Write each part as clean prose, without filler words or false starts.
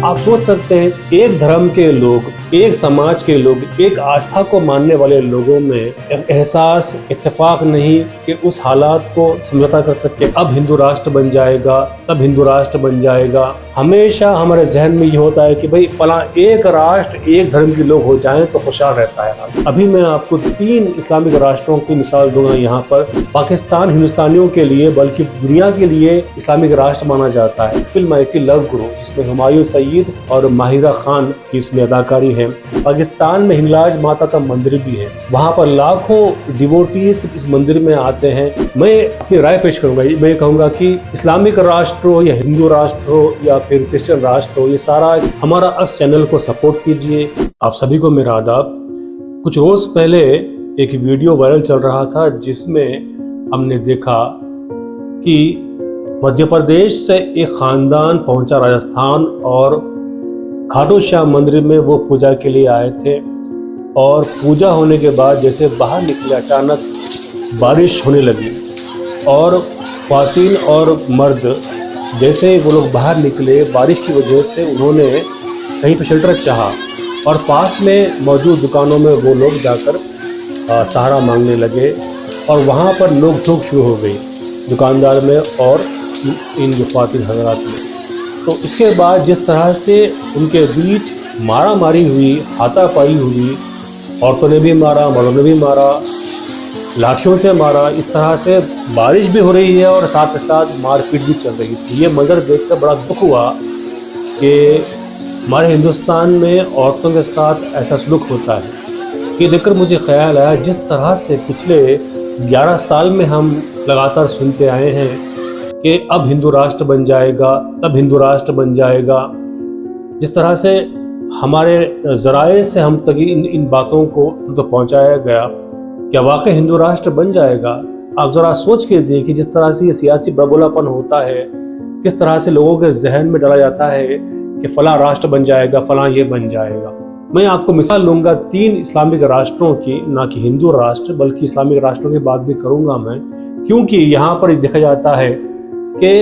आप सोच सकते हैं, एक धर्म के लोग, एक समाज के लोग, एक आस्था को मानने वाले लोगों में एहसास, इत्तेफाक नहीं कि उस हालात को समझौता कर सके। अब हिंदू राष्ट्र बन जाएगा, तब हिंदू राष्ट्र बन जाएगा। हमेशा हमारे जहन में ये होता है कि भाई फला एक राष्ट्र, एक धर्म के लोग हो जाएं तो खुशहाल रहता है राष्ट्र। अभी मैं आपको 3 इस्लामिक राष्ट्रों की मिसाल दूंगा यहाँ पर। पाकिस्तान हिंदुस्तानियों के लिए बल्कि दुनिया के लिए इस्लामिक राष्ट्र माना जाता है। फिल्म आई थी लव गुरु, जिसमें हुमायूं सईद और माहिरा खान की इसमें अदाकारी है। पाकिस्तान में हिंगलाज माता का मंदिर भी है, वहाँ पर लाखों डिवोटीज इस मंदिर में आते हैं। मैं अपनी राय पेश करूंगा, मैं कहूंगा कि इस्लामिक राष्ट्र हो या हिंदू राष्ट्र हो या फिर क्रिश्चियन राष्ट्र हो, ये सारा हमारा अक्स चैनल को सपोर्ट कीजिए। आप सभी को मेरा आदाब। कुछ रोज पहले एक वीडियो वायरल चल रहा था जिसमें हमने देखा कि मध्य प्रदेश से एक खानदान पहुंचा राजस्थान और खाटू श्याम मंदिर में वो पूजा के लिए आए थे। और पूजा होने के बाद जैसे बाहर निकले, अचानक बारिश होने लगी और ख्वातीन और मर्द जैसे वो लोग बाहर निकले, बारिश की वजह से उन्होंने कहीं पर शेल्टर चाहा और पास में मौजूद दुकानों में वो लोग जाकर सहारा मांगने लगे और वहाँ पर नोक-झोंक शुरू हो गई दुकानदार में और इन ख्वातीन हज़रात में। तो इसके बाद जिस तरह से उनके बीच मारा मारी हुई, हाथापाई हुई, औरतों ने भी मारा, मर्दों ने भी मारा, लाठियों से मारा, इस तरह से बारिश भी हो रही है और साथ ही साथ मारपीट भी चल रही थी। ये मंजर देखकर बड़ा दुख हुआ कि हमारे हिंदुस्तान में औरतों के साथ ऐसा सलूक होता है। ये देखकर मुझे ख्याल आया, जिस तरह से पिछले 11 साल में हम लगातार सुनते आए हैं कि अब हिंदू राष्ट्र बन जाएगा, तब हिंदू राष्ट्र बन जाएगा, जिस तरह से हमारे ज़राए से हम तक इन बातों को तो पहुंचाया गया, क्या वाकई हिंदू राष्ट्र बन जाएगा? आप ज़रा सोच के देखिए, जिस तरह से ये सियासी बड़बोलापन होता है, किस तरह से लोगों के जहन में डाला जाता है कि फला राष्ट्र बन जाएगा, फला ये बन जाएगा। मैं आपको मिसाल लूंगा 3 इस्लामिक राष्ट्रों की, ना कि हिंदू राष्ट्र बल्कि इस्लामिक राष्ट्रों की बात भी करूंगा मैं, क्योंकि यहाँ पर देखा जाता है कि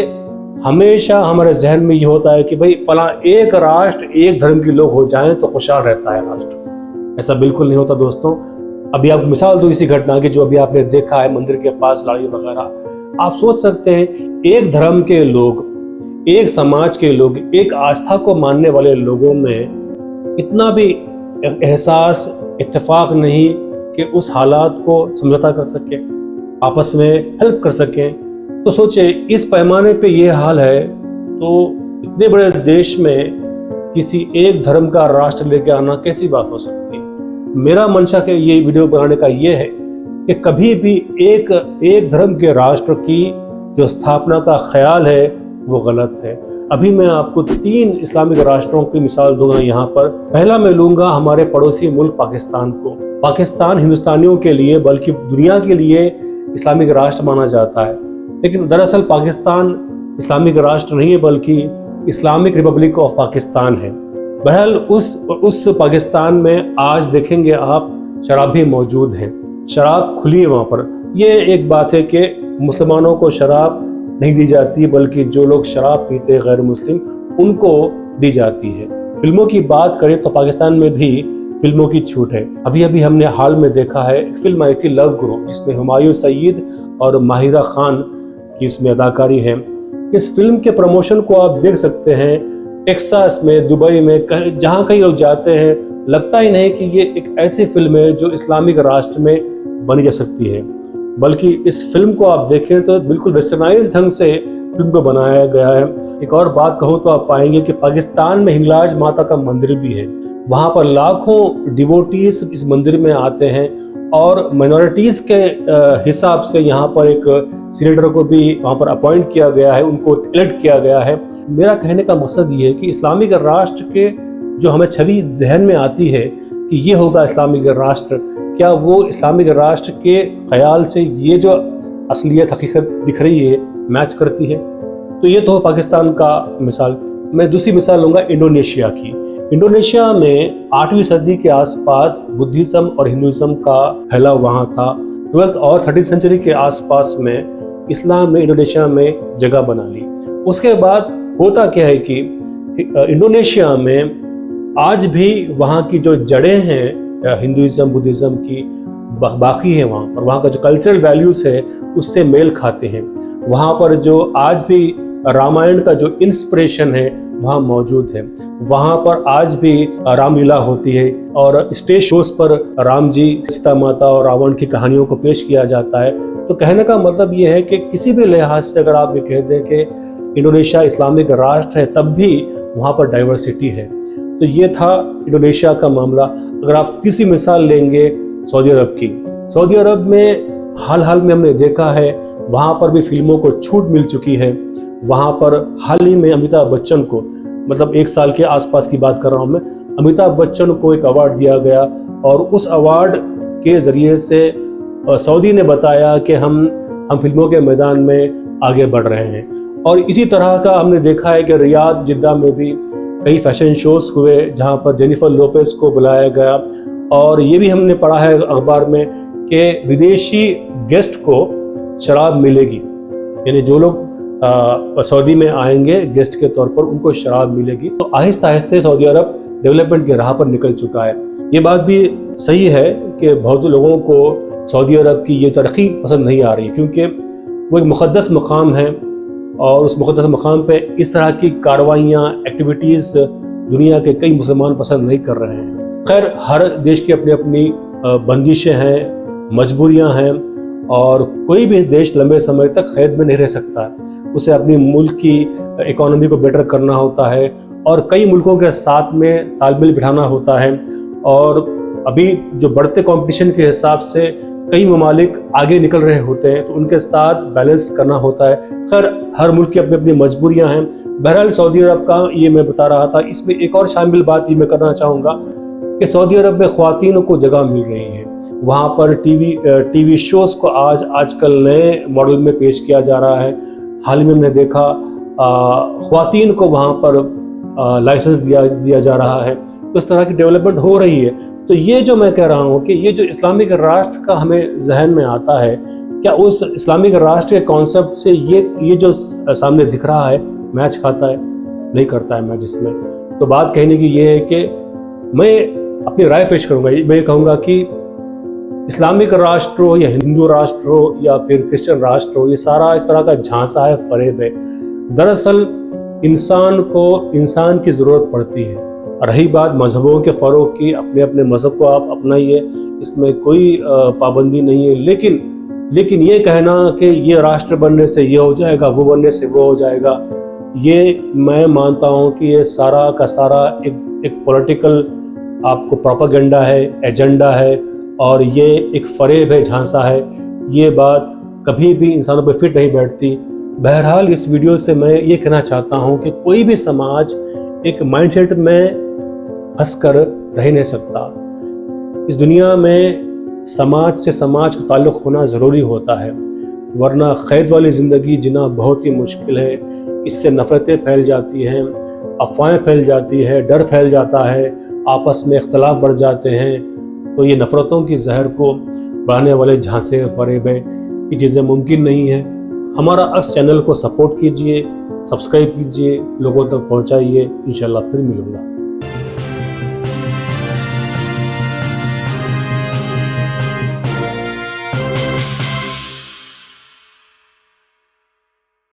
हमेशा हमारे जहन में ये होता है कि भाई फला एक राष्ट्र, एक धर्म के लोग हो जाएं तो खुशहाल रहता है राष्ट्र। ऐसा बिल्कुल नहीं होता दोस्तों। अभी आपको मिसाल दो इसी घटना की जो अभी आपने देखा है मंदिर के पास लड़ाई वगैरह। आप सोच सकते हैं, एक धर्म के लोग, एक समाज के लोग, एक आस्था को मानने वाले लोगों में इतना भी एहसास, इत्तेफाक नहीं कि उस हालात को समझौता कर सके, आपस में हेल्प कर सकें। तो सोचे इस पैमाने पे ये हाल है तो इतने बड़े देश में किसी एक धर्म का राष्ट्र लेके आना कैसी बात हो सकती है। मेरा मंशा के ये वीडियो बनाने का ये है कि कभी भी एक धर्म के राष्ट्र की जो स्थापना का ख्याल है वो गलत है। अभी मैं आपको 3 इस्लामिक राष्ट्रों की मिसाल दूंगा यहाँ पर। पहला मैं लूंगा हमारे पड़ोसी मुल्क पाकिस्तान को। पाकिस्तान हिंदुस्तानियों के लिए बल्कि दुनिया के लिए इस्लामिक राष्ट्र माना जाता है, लेकिन दरअसल पाकिस्तान इस्लामिक राष्ट्र नहीं है बल्कि इस्लामिक रिपब्लिक ऑफ पाकिस्तान है। बहरहाल उस पाकिस्तान में आज देखेंगे आप शराब भी मौजूद है, शराब खुली है वहाँ पर। ये एक बात है कि मुसलमानों को शराब नहीं दी जाती बल्कि जो लोग शराब पीते हैं गैर मुस्लिम उनको दी जाती है। फिल्मों की बात करें तो पाकिस्तान में भी फिल्मों की छूट है। अभी हमने हाल में देखा है, एक फिल्म आई थी लव गुरु, जिसमें हुमायूं सईद और माहिरा खान की इसमें अदाकारी है। इस फिल्म के प्रमोशन को आप देख सकते हैं, टेक्सास में, दुबई में, जहाँ कहीं लोग जाते हैं, लगता ही नहीं कि ये एक ऐसी फिल्म है जो इस्लामिक राष्ट्र में बनी जा सकती है, बल्कि इस फिल्म को आप देखें तो बिल्कुल वेस्टर्नाइज ढंग से फिल्म को बनाया गया है। एक और बात कहूँ तो आप पाएंगे कि पाकिस्तान में हिंगलाज माता का मंदिर भी है, वहाँ पर लाखों डिवोटीज इस मंदिर में आते हैं और माइनॉरिटीज़ के हिसाब से यहाँ पर एक सीनेटर को भी वहाँ पर अपॉइंट किया गया है, उनको इलेक्ट किया गया है। मेरा कहने का मकसद ये है कि इस्लामिक राष्ट्र के जो हमें छवि जहन में आती है कि ये होगा इस्लामिक राष्ट्र, क्या वो इस्लामिक राष्ट्र के ख्याल से ये जो असलियत हकीकत दिख रही है मैच करती है? तो ये तो पाकिस्तान का मिसाल। मैं दूसरी मिसाल लूँगा इंडोनेशिया की। इंडोनेशिया में 8वीं सदी के आसपास बुद्धिज्म और हिंदुइज्म का फैलाव वहाँ था। 12th और 13th सेंचुरी के आसपास में इस्लाम ने इंडोनेशिया में जगह बना ली। उसके बाद होता क्या है कि इंडोनेशिया में आज भी वहाँ की जो जड़ें हैं हिंदुइज्म बुद्धिज़्म की बाकी है वहाँ पर, वहाँ का जो कल्चरल वैल्यूज़ है उससे मेल खाते हैं। वहाँ पर जो आज भी रामायण का जो इंस्पिरेशन है वहाँ मौजूद है। वहाँ पर आज भी रामलीला होती है और स्टेज शोज पर राम जी, सीता माता और रावण की कहानियों को पेश किया जाता है। तो कहने का मतलब ये है कि किसी भी लिहाज से अगर आप ये कह दें कि इंडोनेशिया इस्लामिक राष्ट्र है, तब भी वहाँ पर डाइवर्सिटी है। तो ये था इंडोनेशिया का मामला। अगर आप तीसरी मिसाल लेंगे सऊदी अरब की, सऊदी अरब में हाल में हमने देखा है वहाँ पर भी फिल्मों को छूट मिल चुकी है। वहाँ पर हाल ही में अमिताभ बच्चन को, मतलब 1 साल के आसपास की बात कर रहा हूँ मैं, अमिताभ बच्चन को एक अवार्ड दिया गया और उस अवार्ड के ज़रिए से सऊदी ने बताया कि हम फिल्मों के मैदान में आगे बढ़ रहे हैं। और इसी तरह का हमने देखा है कि रियाद, जिद्दा में भी कई फैशन शोज़ हुए जहाँ पर जेनिफर लोपेज को बुलाया गया। और ये भी हमने पढ़ा है अखबार में कि विदेशी गेस्ट को शराब मिलेगी, यानी जो लोग सऊदी में आएंगे गेस्ट के तौर पर उनको शराब मिलेगी। तो आहिस्ता आहिस्ता सऊदी अरब डेवलपमेंट की राह पर निकल चुका है। ये बात भी सही है कि बहुत लोगों को सऊदी अरब की ये तरक्की पसंद नहीं आ रही, क्योंकि वो एक मुक़द्दस मकाम है और उस मुक़द्दस मकाम पे इस तरह की कार्रवाइयाँ, एक्टिविटीज़ दुनिया के कई मुसलमान पसंद नहीं कर रहे हैं। खैर, हर देश की अपनी अपनी बंदिशें हैं, मजबूरियाँ हैं और कोई भी देश लंबे समय तक कैद में नहीं रह सकता। उसे अपनी मुल्क की इकोनॉमी को बेटर करना होता है और कई मुल्कों के साथ में तालमेल बिठाना होता है। और अभी जो बढ़ते कंपटीशन के हिसाब से कई ममालिक आगे निकल रहे होते हैं, तो उनके साथ बैलेंस करना होता है। खैर, हर मुल्क की अपनी अपनी मजबूरियां हैं। बहरहाल सऊदी अरब का ये मैं बता रहा था। इसमें एक और शामिल बात ये मैं करना चाहूँगा कि सऊदी अरब में ख्वातीनों को जगह मिल रही है। वहाँ पर टीवी शोज़ को आजकल नए मॉडल में पेश किया जा रहा है। हाल ही में हमने देखा ख्वातीन को वहाँ पर लाइसेंस दिया जा रहा है। तो इस तरह की डेवलपमेंट हो रही है। तो ये जो मैं कह रहा हूँ कि ये जो इस्लामिक राष्ट्र का हमें जहन में आता है, क्या उस इस्लामिक राष्ट्र के कॉन्सेप्ट से ये जो सामने दिख रहा है मैच खाता है? नहीं करता है मैच इसमें। तो बात कहने की ये है कि मैं अपनी राय पेश करूँगा। मैं कहूँगा कि इस्लामिक राष्ट्र हो या हिंदू राष्ट्र हो या फिर क्रिश्चियन राष्ट्र हो, ये सारा एक तरह का झांसा है, फरेब है। दरअसल इंसान को इंसान की ज़रूरत पड़ती है। रही बात मज़हबों के फ़रोग की, अपने अपने मज़हब को आप अपनाइए, इसमें कोई पाबंदी नहीं है। लेकिन ये कहना कि ये राष्ट्र बनने से ये हो जाएगा, वो बनने से वो हो जाएगा, ये मैं मानता हूँ कि ये सारा का सारा एक पॉलिटिकल आपको प्रोपेगेंडा है, एजेंडा है और ये एक फरेब है, झांसा है। ये बात कभी भी इंसानों पर फिट नहीं बैठती। बहरहाल इस वीडियो से मैं ये कहना चाहता हूँ कि कोई भी समाज एक माइंडसेट में फंस कर रह नहीं सकता। इस दुनिया में समाज से समाज का ताल्लुक़ होना ज़रूरी होता है, वरना क़ैद वाली ज़िंदगी जीना बहुत ही मुश्किल है। इससे नफ़रतें फैल जाती हैं, अफवाहें फैल जाती है, डर फैल जाता है, आपस में इख्तलाफ बढ़ जाते हैं। तो ये नफ़रतों की जहर को बढ़ाने वाले झांसे फरेब हैं, ये चीज़ें मुमकिन नहीं है। हमारा अक्स चैनल को सपोर्ट कीजिए, सब्सक्राइब कीजिए, लोगों तक पहुंचाइए। इंशाल्लाह फिर मिलूँगा।